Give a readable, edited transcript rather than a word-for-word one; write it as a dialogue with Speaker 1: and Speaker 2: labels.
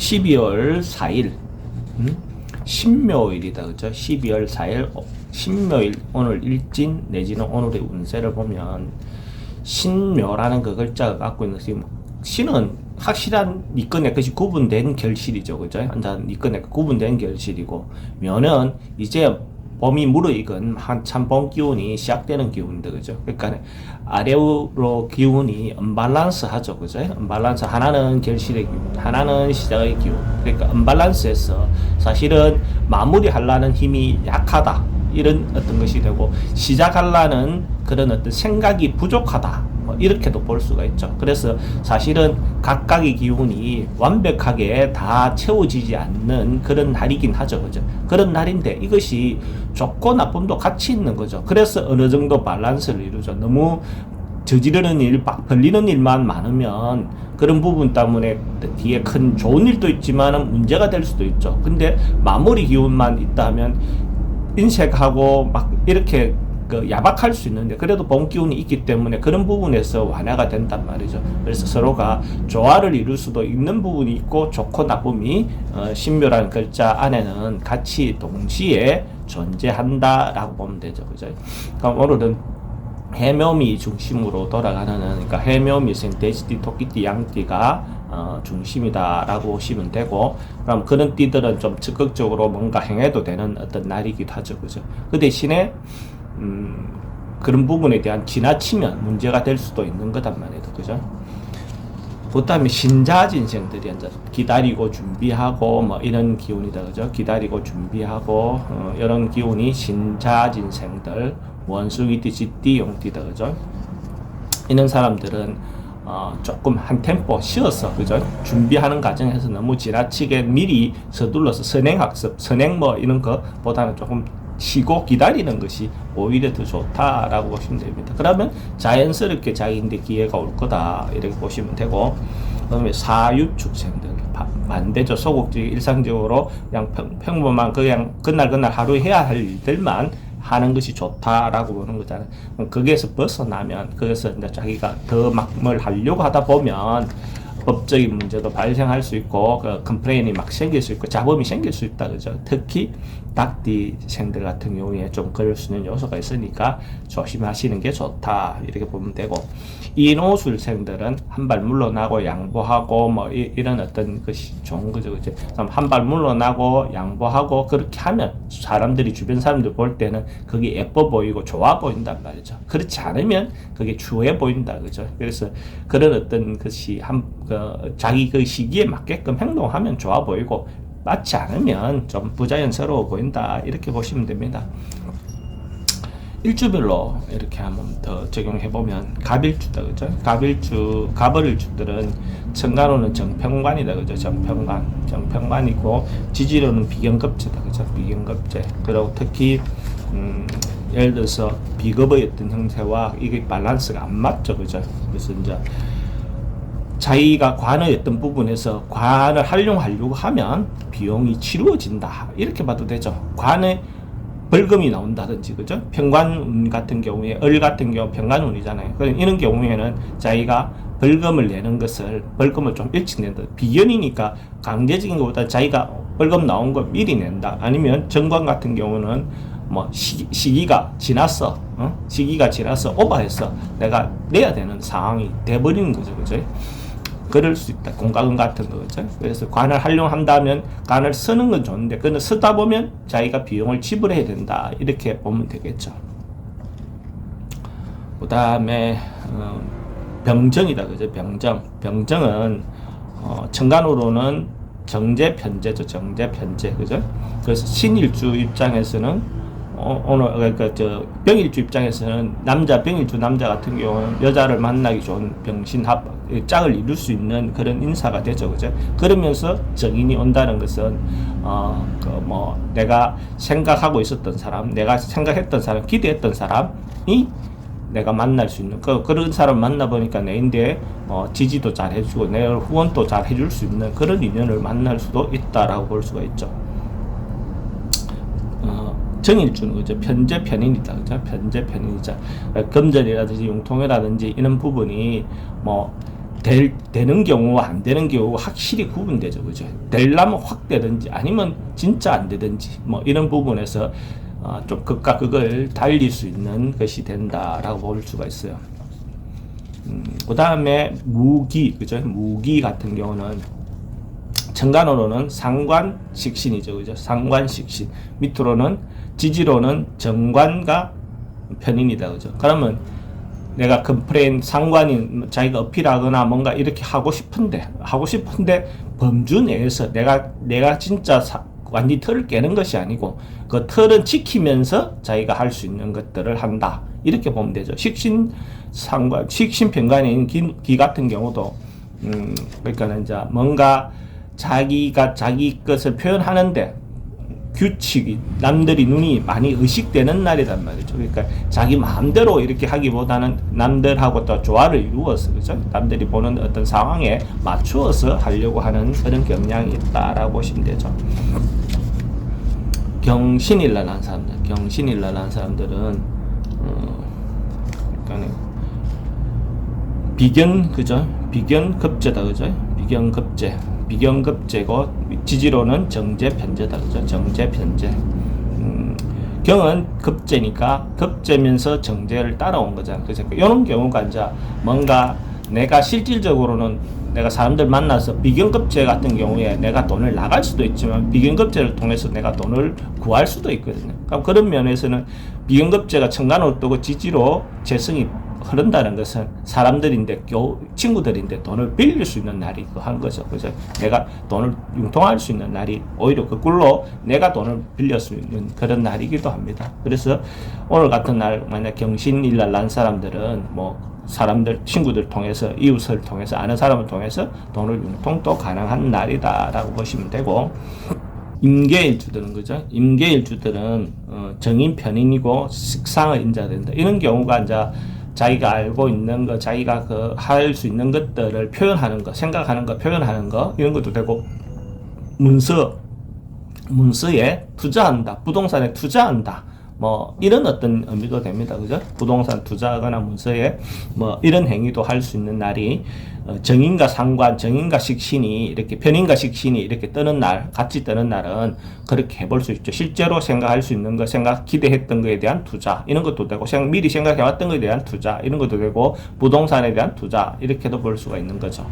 Speaker 1: 12월 4일, 신묘일이다. 그죠? 12월 4일, 신묘일, 오늘 일진, 내지는 오늘의 운세를 보면, 신묘라는 그 글자가 갖고 있는, 신은 확실한 니꺼 내꺼이 구분된 결실이죠. 그죠? 완전 니꺼 내꺼 구분된 결실이고, 묘는 이제 봄이 무르익은 한참 봄 기운이 시작되는 기운인데, 그죠? 그러니까 아래로 기운이 언밸런스 하죠. 그죠? 언밸런스, 하나는 결실의 기운, 하나는 시작의 기운. 그러니까 언밸런스에서 사실은 마무리하려는 힘이 약하다, 이런 어떤 것이 되고, 시작하려는 그런 어떤 생각이 부족하다, 이렇게도 볼 수가 있죠. 그래서 사실은 각각의 기운이 완벽하게 다 채워지지 않는 그런 날이긴 하죠. 그죠? 그런 날인데 이것이 좋고 나쁨도 같이 있는 거죠. 그래서 어느 정도 밸런스를 이루죠. 너무 저지르는 일, 벌리는 일만 많으면 그런 부분 때문에 뒤에 큰 좋은 일도 있지만 문제가 될 수도 있죠. 근데 마무리 기운만 있다 하면 인색하고 막 이렇게 야박할 수 있는데, 그래도 봄 기운이 있기 때문에 그런 부분에서 완화가 된단 말이죠. 그래서 서로가 조화를 이룰 수도 있는 부분이 있고, 좋고 나쁨이 신묘라는 글자 안에는 같이 동시에 존재한다라고 보면 되죠. 그죠? 그럼 오늘은 해묘미 중심으로 돌아가는, 그러니까 해묘미생 돼지띠, 토끼띠, 양띠가 중심이다라고 보시면 되고, 그럼 그런 띠들은 좀 적극적으로 뭔가 행해도 되는 어떤 날이기도 하죠. 그죠? 그 대신에 그런 부분에 대한 지나치면 문제가 될 수도 있는 거단 말이에요. 그죠? 그 다음에 신자진생들이 이제 기다리고 준비하고 뭐 이런 기운이다. 그죠? 기다리고 준비하고 이런 기운이 신자진생들, 원숭이띠, 쥐띠, 용띠다. 그죠? 이런 사람들은 조금 한 템포 쉬어서, 그죠? 준비하는 과정에서 너무 지나치게 미리 서둘러서 선행학습, 선행 뭐 이런 거보다는 조금 쉬고 기다리는 것이 오히려 더 좋다라고 보시면 됩니다. 그러면 자연스럽게 자기인데 기회가 올 거다, 이렇게 보시면 되고, 그다음에 사유축생들 반대죠. 소극적이 일상적으로 그냥 평범한 그냥 그날 하루 해야 할 일들만 하는 것이 좋다라고 보는 거잖아요. 거기에서 벗어나면, 거기서 이제 자기가 더 막 뭘 하려고 하다 보면 법적인 문제도 발생할 수 있고, 컴플레인이 막 생길 수 있고, 잡음이 생길 수 있다. 그죠? 특히 닭띠생들 같은 경우에 좀 그럴 수 있는 요소가 있으니까 조심하시는 게 좋다, 이렇게 보면 되고, 인호술생들은 한 발 물러나고 양보하고 뭐 이런 어떤 것이 좋은 거죠. 그죠? 한 발 물러나고 양보하고 그렇게 하면 사람들이, 주변 사람들 볼 때는 그게 예뻐 보이고 좋아 보인단 말이죠. 그렇지 않으면 그게 추해 보인다. 그죠? 그래서 그런 어떤 것이 자기 그 시기에 맞게끔 행동하면 좋아 보이고, 맞지 않으면 좀 부자연스러워 보인다, 이렇게 보시면 됩니다. 일주별로 이렇게 한번 더 적용해보면, 갑일주다. 그죠? 갑을일주들은 천간호는 정평관이다. 그죠? 정평관이고, 지지로는 비견급제다. 그죠? 비견급제. 그리고 특히 예를 들어서 비겁의 어떤 형태와 이게 밸런스가 안 맞죠. 그죠? 그래서 이제 자기가 관의 어떤 부분에서 관을 활용하려고 하면 비용이 치루어진다, 이렇게 봐도 되죠. 관에 벌금이 나온다든지, 그죠? 평관운 같은 경우에, 을 같은 경우 평관운이잖아요. 이런 경우에는 자기가 벌금을 내는 것을, 벌금을 좀 일찍 낸다. 비견이니까 강제적인 것보다 자기가 벌금 나온 거 미리 낸다. 아니면 정관 같은 경우는 뭐 시기가 지났어, 시기가 지나서 오버해서 내가 내야 되는 상황이 돼버리는 거죠. 그죠? 그럴 수 있다. 공과금 같은 거, 그죠? 그래서 관을 활용한다면 관을 쓰는 건 좋은데, 그는 쓰다 보면 자기가 비용을 지불해야 된다, 이렇게 보면 되겠죠. 그 다음에 병정이다. 그죠? 병정은 천간으로는 정제편제죠. 정제편제. 그죠? 그래서 신일주 입장에서는 오늘 병일주 입장에서는 병일주 남자 같은 경우는 여자를 만나기 좋은 병신합, 짝을 이룰 수 있는 그런 인사가 되죠. 그죠? 그러면서 정인이 온다는 것은 내가 생각하고 있었던 사람, 내가 생각했던 사람, 기대했던 사람이 내가 만날 수 있는, 그런 사람 만나보니까 내인데 지지도 잘 해주고 내 후원도 잘 해줄 수 있는 그런 인연을 만날 수도 있다라고 볼 수가 있죠. 정일주는, 그죠? 편제편인이다. 그죠? 편제편인이자 금전이라든지 융통이라든지 이런 부분이 되는 경우와 안 되는 경우가 확실히 구분되죠. 그죠? 되려면 확 되든지 아니면 진짜 안 되든지 뭐 이런 부분에서 좀 극과 극을 달릴 수 있는 것이 된다라고 볼 수가 있어요. 그 다음에 무기, 그죠? 무기 같은 경우는 정관으로는 상관식신이죠. 그죠? 상관식신. 밑으로는 지지로는 정관과 편인이다. 그죠? 그러면 내가 컴플레인 상관인 자기가 어필하거나 뭔가 이렇게 하고 싶은데 범주 내에서 내가 진짜 완전히 틀을 깨는 것이 아니고 그 틀은 지키면서 자기가 할 수 있는 것들을 한다. 이렇게 보면 되죠. 식신 상관, 식신 편관인 기 같은 경우도 그러니까 이제 뭔가 자기가 자기 것을 표현하는데 규칙이 남들이 눈이 많이 의식되는 날이란 말이죠. 그러니까 자기 마음대로 이렇게 하기보다는 남들하고 또 조화를 이루어서 그죠? 남들이 보는 어떤 상황에 맞추어서 하려고 하는 그런 경향이 있다라고 보시면 되죠. 경신일날 한 사람들은 그러니까 비견 그죠? 비견급제다 그죠? 비견급제고 지지로는 정제편제다 그죠? 정제편제. 경은 급제니까 급제면서 정제를 따라온 거잖아. 그래서 이런 경우가 이제 뭔가 내가 실질적으로는 내가 사람들 만나서 비견급제 같은 경우에 내가 돈을 나갈 수도 있지만 비견급제를 통해서 내가 돈을 구할 수도 있거든요. 그럼 그런 면에서는 비견급제가 천간으로 뜨고 지지로 재성이 흐른다는 것은 사람들인데 친구들인데 돈을 빌릴 수 있는 날이 한 거죠. 그래서 내가 돈을 융통할 수 있는 날이 오히려 거꾸로 내가 돈을 빌릴 수 있는 그런 날이기도 합니다. 그래서 오늘 같은 날 만약 경신일날 난 사람들은 뭐 사람들 친구들 통해서 이웃을 통해서 아는 사람을 통해서 돈을 융통도 가능한 날이다라고 보시면 되고 임계일주들은 그죠? 임계일주들은 정인 편인이고 식상을 인자된다. 이런 경우가 이제 자기가 알고 있는 거, 자기가 할 수 있는 것들을 표현하는 거, 생각하는 거, 표현하는 거, 이런 것도 되고, 문서에 투자한다, 부동산에 투자한다, 뭐, 이런 어떤 의미도 됩니다. 그죠? 부동산 투자하거나 문서에 뭐, 이런 행위도 할 수 있는 날이, 정인과 상관, 정인과 식신이 이렇게, 편인과 식신이 이렇게 뜨는 날, 같이 뜨는 날은 그렇게 해볼 수 있죠. 실제로 생각할 수 있는 거, 기대했던 거에 대한 투자, 이런 것도 되고, 미리 생각해왔던 거에 대한 투자, 이런 것도 되고, 부동산에 대한 투자, 이렇게도 볼 수가 있는 거죠.